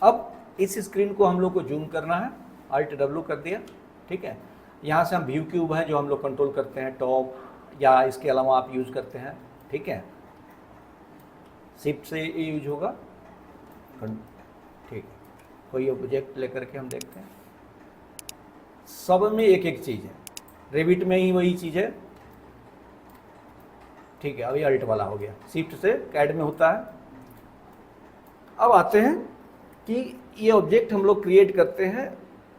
अब इस स्क्रीन को हम लोग को जूम करना है, Alt W कर दिया, ठीक है। यहाँ से हम व्यू क्यूब है जो हम लोग कंट्रोल करते हैं, टॉप या इसके अलावा आप यूज़ करते हैं, ठीक है। शिफ्ट से ये यूज होगा, ठीक है। कोई ऑब्जेक्ट लेकर के हम देखते हैं, सब में एक एक चीज़ है, रेविट में ही वही चीज़ है, ठीक है। अभी अल्ट वाला हो गया, शिफ्ट से कैड में होता है। अब आते हैं कि ये ऑब्जेक्ट हम लोग क्रिएट करते हैं,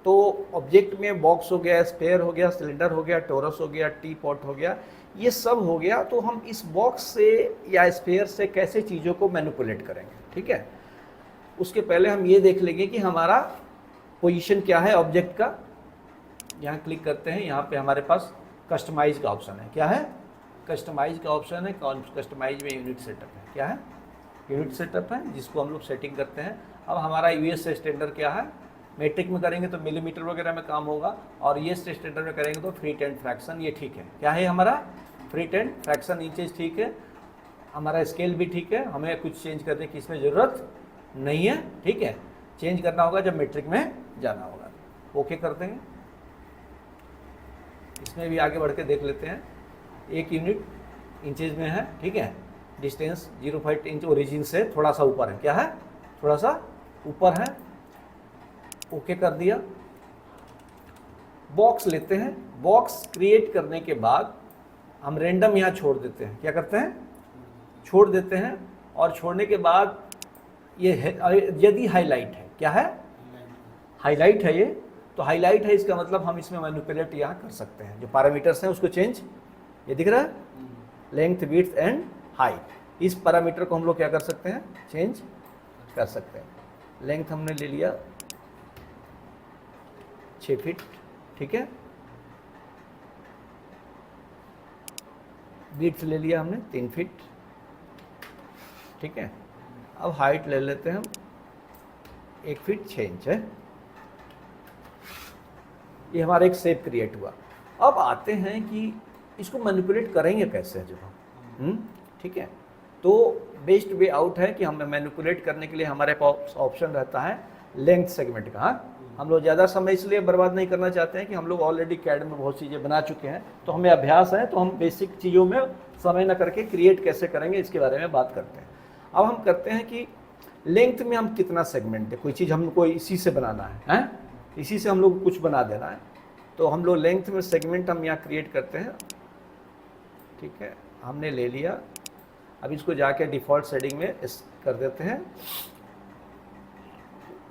तो ऑब्जेक्ट में बॉक्स हो गया, स्फेयर हो गया, सिलेंडर हो गया, टोरस हो गया, टी पॉट हो गया, ये सब हो गया। तो हम इस बॉक्स से या स्फेयर से कैसे चीज़ों को मैनिपुलेट करेंगे, ठीक है। उसके पहले हम ये देख लेंगे कि हमारा पोजीशन क्या है ऑब्जेक्ट का। यहाँ क्लिक करते हैं, यहाँ पे हमारे पास कस्टमाइज का ऑप्शन है। क्या है? कस्टमाइज का ऑप्शन है। कस्टमाइज में यूनिट सेटअप है। क्या है? यूनिट सेटअप है, जिसको हम लोग सेटिंग करते हैं। अब हमारा यूएस स्टैंडर्ड क्या है? मेट्रिक में करेंगे तो मिलीमीटर वगैरह में काम होगा, और ये स्टैंडर्ड में करेंगे तो फीट एंड फ्रैक्शन, ये ठीक है। क्या है हमारा? फीट एंड फ्रैक्शन इंचेस ठीक है। हमारा स्केल भी ठीक है, हमें कुछ चेंज करने की इसमें ज़रूरत नहीं है, ठीक है। चेंज करना होगा जब मेट्रिक में जाना होगा। ओके कर देंगे। इसमें भी आगे बढ़ के देख लेते हैं। 1 यूनिट इंचेज में है, ठीक है। डिस्टेंस 0.5 इंच ओरिजिन से थोड़ा सा ऊपर है। क्या है? थोड़ा सा ऊपर है। ओके कर दिया। बॉक्स लेते हैं। बॉक्स क्रिएट करने के बाद हम रैंडम यहाँ छोड़ देते हैं। क्या करते हैं? छोड़ देते हैं। और छोड़ने के बाद ये यदि हाईलाइट है, क्या है? हाईलाइट है ये, तो हाईलाइट है, इसका मतलब हम इसमें मैनिपुलेट यहाँ कर सकते हैं। जो पैरामीटर्स हैं उसको चेंज, ये दिख रहा है, लेंथ, विड्थ एंड हाइट। इस पैरामीटर को हम लोग क्या कर सकते हैं? चेंज कर सकते हैं। लेंथ हमने ले लिया 6 फीट, ठीक है। विड्थ ले लिया हमने 3 फीट, ठीक है। अब हाइट ले लेते हैं हम 1 फीट 6 इंच है। ये हमारा एक शेप क्रिएट हुआ। अब आते हैं कि इसको मैनिपुलेट करेंगे कैसे जब हम, ठीक है। तो बेस्ट वे आउट है कि हमें मैनिपुलेट करने के लिए हमारे पास ऑप्शन रहता है लेंथ सेगमेंट का। हम लोग ज़्यादा समय इसलिए बर्बाद नहीं करना चाहते हैं कि हम लोग ऑलरेडी कैड में बहुत चीज़ें बना चुके हैं, तो हमें अभ्यास है, तो हम बेसिक चीज़ों में समय न करके क्रिएट कैसे करेंगे इसके बारे में बात करते हैं। अब हम करते हैं कि लेंथ में हम कितना सेगमेंट दें। कोई चीज़ हमको इसी से बनाना है, इसी से हम लोग कुछ बना देना है, तो हम लोग लेंथ में सेगमेंट हम यहाँ क्रिएट करते हैं, ठीक है। हमने ले लिया। अब इसको जाके डिफ़ॉल्ट सेटिंग में कर देते हैं,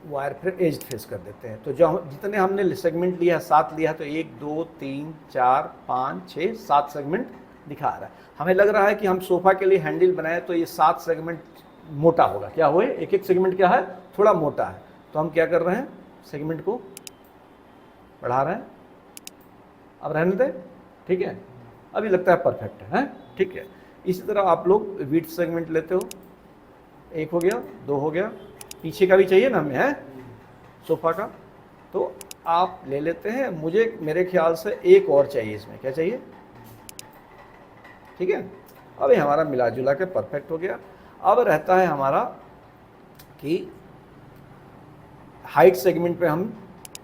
वायर फ्रेम एज फेस कर देते हैं। तो जो जितने हमने सेगमेंट लिया है, 7 लिया है, तो 1 2 3 4 5 6 7 सेगमेंट दिखा रहा है। हमें लग रहा है कि हम सोफ़ा के लिए हैंडल बनाए तो ये 7 सेगमेंट मोटा होगा। क्या हुए? एक सेगमेंट क्या है? थोड़ा मोटा है। तो हम क्या कर रहे हैं? सेगमेंट को बढ़ा रहे हैं। अब रहने दें, ठीक है। अभी लगता है परफेक्ट है, ठीक है। इसी तरह आप लोग विड्थ सेगमेंट लेते हो, 1 हो गया, 2 हो गया, पीछे का भी चाहिए ना हमें, है सोफा का, तो आप ले लेते हैं। मुझे मेरे ख्याल से 1 और चाहिए इसमें। क्या चाहिए? ठीक है। अब ये हमारा मिला जुला के परफेक्ट हो गया। अब रहता है हमारा कि हाइट सेगमेंट पे हम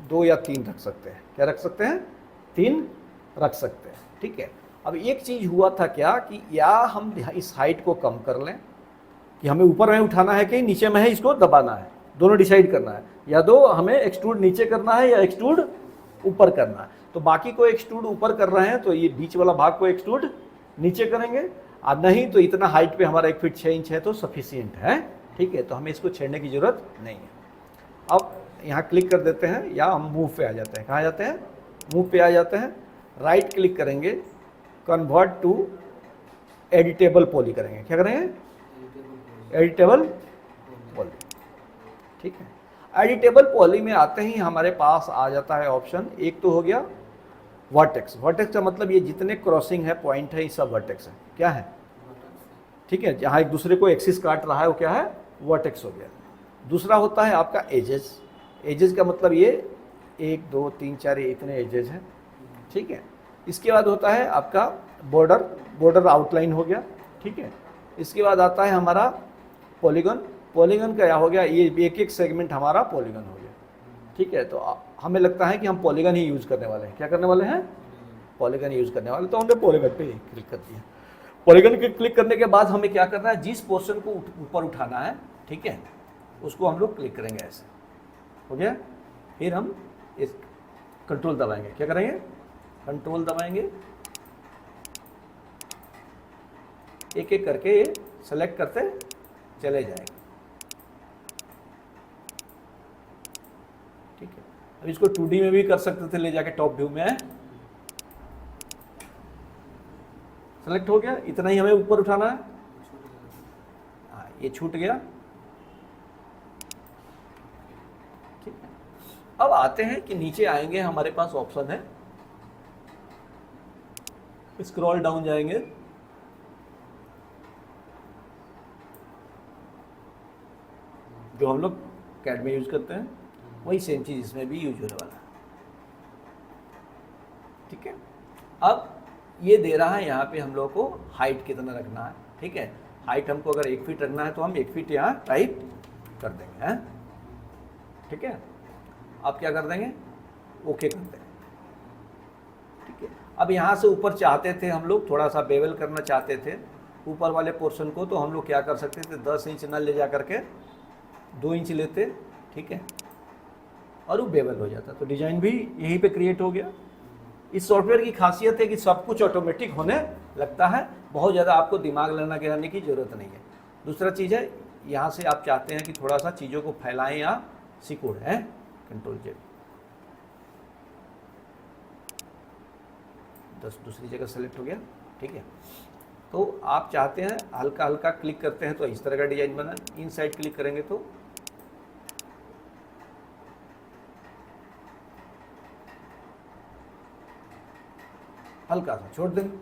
2 या 3 रख सकते हैं। क्या रख सकते हैं? 3 रख सकते हैं, ठीक है। अब एक चीज़ हुआ था क्या कि या हम इस हाइट को कम कर लें कि हमें ऊपर में उठाना है कि नीचे में है इसको दबाना है, दोनों डिसाइड करना है, या दो हमें एक्सट्रूड नीचे करना है या एक्सट्रूड ऊपर करना है। तो बाकी को एक्सट्रूड ऊपर कर रहे हैं तो ये बीच वाला भाग को एक्सट्रूड नीचे करेंगे, और नहीं तो इतना हाइट पे हमारा 1 फीट 6 इंच है तो सफिशियंट है, ठीक है। तो हमें इसको छेड़ने की जरूरत नहीं है। अब यहाँ क्लिक कर देते हैं या हम मूव पे आ जाते हैं। कहाँ जाते हैं? मूव पे आ जाते हैं। राइट क्लिक करेंगे, कन्वर्ट टू एडिटेबल पॉली करेंगे। क्या करेंगे? एडिटेबल पॉली, ठीक है। एडिटेबल पॉली में आते ही हमारे पास आ जाता है ऑप्शन, एक तो हो गया वर्टेक्स। वर्टेक्स का मतलब ये जितने क्रॉसिंग है, पॉइंट है, ये सब वर्टेक्स है। क्या है? ठीक है। जहाँ एक दूसरे को एक्सिस काट रहा है वो क्या है? वर्टेक्स हो गया। दूसरा होता है आपका एजेस। एजेस का मतलब ये 1 2 3 4 ये इतने एजेस हैं, ठीक है। इसके बाद होता है आपका बॉर्डर। बॉर्डर आउटलाइन हो गया, ठीक है। इसके बाद आता है हमारा पॉलीगन। पॉलीगन का क्या हो गया, ये एक एक सेगमेंट हमारा पॉलीगन हो गया, ठीक है। तो हमें लगता है कि हम पॉलीगन ही यूज़ करने वाले हैं। क्या करने वाले हैं? पॉलीगन यूज़ करने वाले। तो हमने पॉलीगन पे क्लिक कर दिया। पॉलीगन पे क्लिक करने के बाद हमें क्या करना है, जिस पोर्शन को ऊपर उठाना है, ठीक है, उसको हम लोग क्लिक करेंगे ऐसे, हो गया। फिर हम इस कंट्रोल दबाएंगे, क्या करेंगे, कंट्रोल दबाएंगे, एक एक करके ये सेलेक्ट करते चले जाएंगे, ठीक है। अब इसको 2D में भी कर सकते थे, ले जाके टॉप व्यू में, सेलेक्ट हो गया। इतना ही हमें ऊपर उठाना है, हाँ ये छूट गया, ठीक है। अब आते हैं कि नीचे आएंगे, हमारे पास ऑप्शन है, स्क्रॉल डाउन जाएंगे, जो हम लोग कैड में यूज करते हैं वही सेम चीज इसमें भी यूज होने वाला है, ठीक है। अब ये दे रहा है यहाँ पे हम लोग को हाइट कितना रखना है, ठीक है। हाइट हमको अगर 1 फीट रखना है तो हम 1 फीट यहाँ टाइप कर देंगे, हैं, ठीक है। अब क्या कर देंगे, ओके कर देंगे, ठीक है। अब यहाँ से ऊपर चाहते थे हम लोग थोड़ा सा बेवल करना चाहते थे ऊपर वाले पोर्शन को, तो हम लोग क्या कर सकते थे, 10 इंच न ले जा करके 2 इंच लेते, ठीक है, और वो बेवल हो जाता, तो डिजाइन भी यहीं पे क्रिएट हो गया। इस सॉफ्टवेयर की खासियत है कि सब कुछ ऑटोमेटिक होने लगता है, बहुत ज़्यादा आपको दिमाग लगाने की ज़रूरत नहीं है। दूसरा चीज़ है, यहाँ से आप चाहते हैं कि थोड़ा सा चीज़ों को फैलाएं या सिकुड़ है, कंट्रोल जेड, 10 दूसरी जगह सेलेक्ट हो गया, ठीक है। तो आप चाहते हैं हल्का हल्का क्लिक करते हैं तो इस तरह का डिजाइन बना, इन साइड क्लिक करेंगे तो हल्का सा छोड़ देंगे,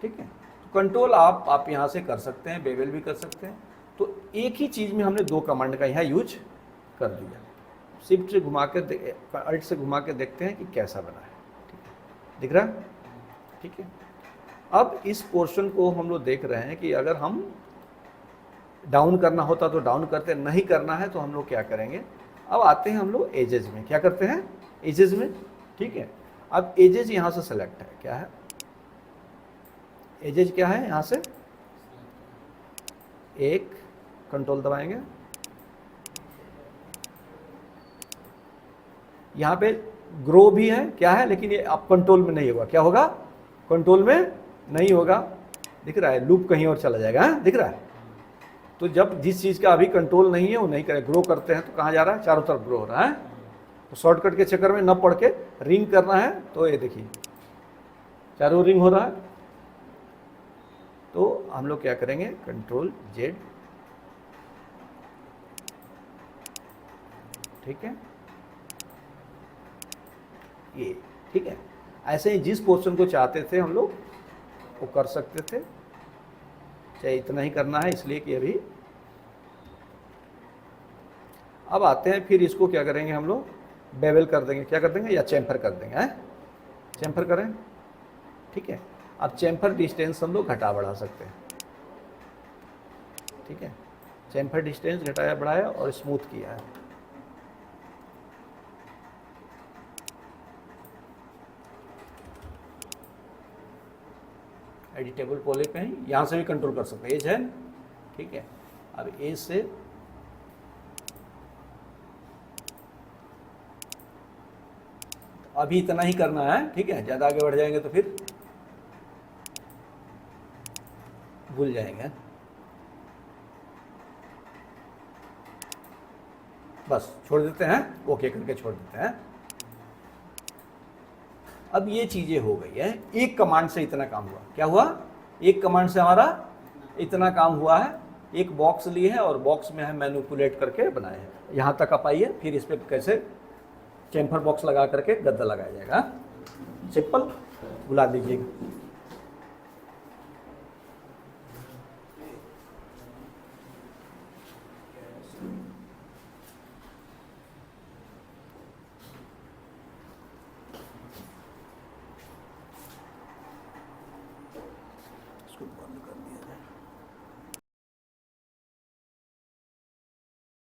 ठीक है। तो कंट्रोल आप यहाँ से कर सकते हैं, बेवल भी कर सकते हैं। तो एक ही चीज़ में हमने 2 कमांड का यहाँ यूज कर दिया। शिफ्ट से घुमा के, अल्ट से घुमा के देखते हैं कि कैसा बना है, ठीक है, दिख रहा है, ठीक है। अब इस पोर्शन को हम लोग देख रहे हैं कि अगर हम डाउन करना होता तो डाउन करते, नहीं करना है तो हम लोग क्या करेंगे, अब आते हैं हम लोग एजेस में, क्या करते हैं, एजेस में, ठीक है। अब एजेस यहाँ से सेलेक्ट है, क्या है एजेस, क्या है, यहाँ से एक कंट्रोल दबाएंगे, यहाँ पे ग्रो भी है, क्या है, लेकिन ये अब कंट्रोल में नहीं होगा, क्या होगा, कंट्रोल में नहीं होगा, दिख रहा है, लूप कहीं और चला जाएगा, है? दिख रहा है। तो जब जिस चीज़ का अभी कंट्रोल नहीं है वो नहीं करे, ग्रो करते हैं तो कहाँ जा रहा है, चारों तरफ ग्रो हो रहा है। तो शॉर्टकट के चक्कर में न पढ़ के रिंग करना है, तो ये देखिए चारों रिंग हो रहा है। तो हम लोग क्या करेंगे, कंट्रोल जेड, ठीक है, ये ठीक है। ऐसे ही जिस पोर्शन को चाहते थे हम लोग वो कर सकते थे, चाहे इतना ही करना है इसलिए कि अभी। अब आते हैं, फिर इसको क्या करेंगे हम लोग, बेवल कर देंगे, क्या कर देंगे, या चैम्फर कर देंगे, हैं, चैम्फर करें, ठीक है। अब चैम्फर डिस्टेंस हम लोग घटा बढ़ा सकते हैं, ठीक है, चैम्फर डिस्टेंस घटाया बढ़ाया और स्मूथ किया है, एडिटेबल पॉली पे ही, यहाँ से भी कंट्रोल कर सकते हैं, एज है, ठीक है। अब एज से अभी इतना ही करना है, ठीक है, ज़्यादा आगे बढ़ जाएंगे तो फिर भूल जाएंगे, बस छोड़ देते हैं, ओके करके छोड़ देते हैं। अब ये चीज़ें हो गई है, एक कमांड से इतना काम हुआ, क्या हुआ, एक कमांड से हमारा इतना काम हुआ है। एक बॉक्स लिए है और बॉक्स में हम मैनिपुलेट करके बनाए हैं, यहाँ तक आप आइए, फिर इस पर कैसे चैम्फर बॉक्स लगा करके गद्दा लगाया जाएगा, सिंपल, बुला दीजिएगा।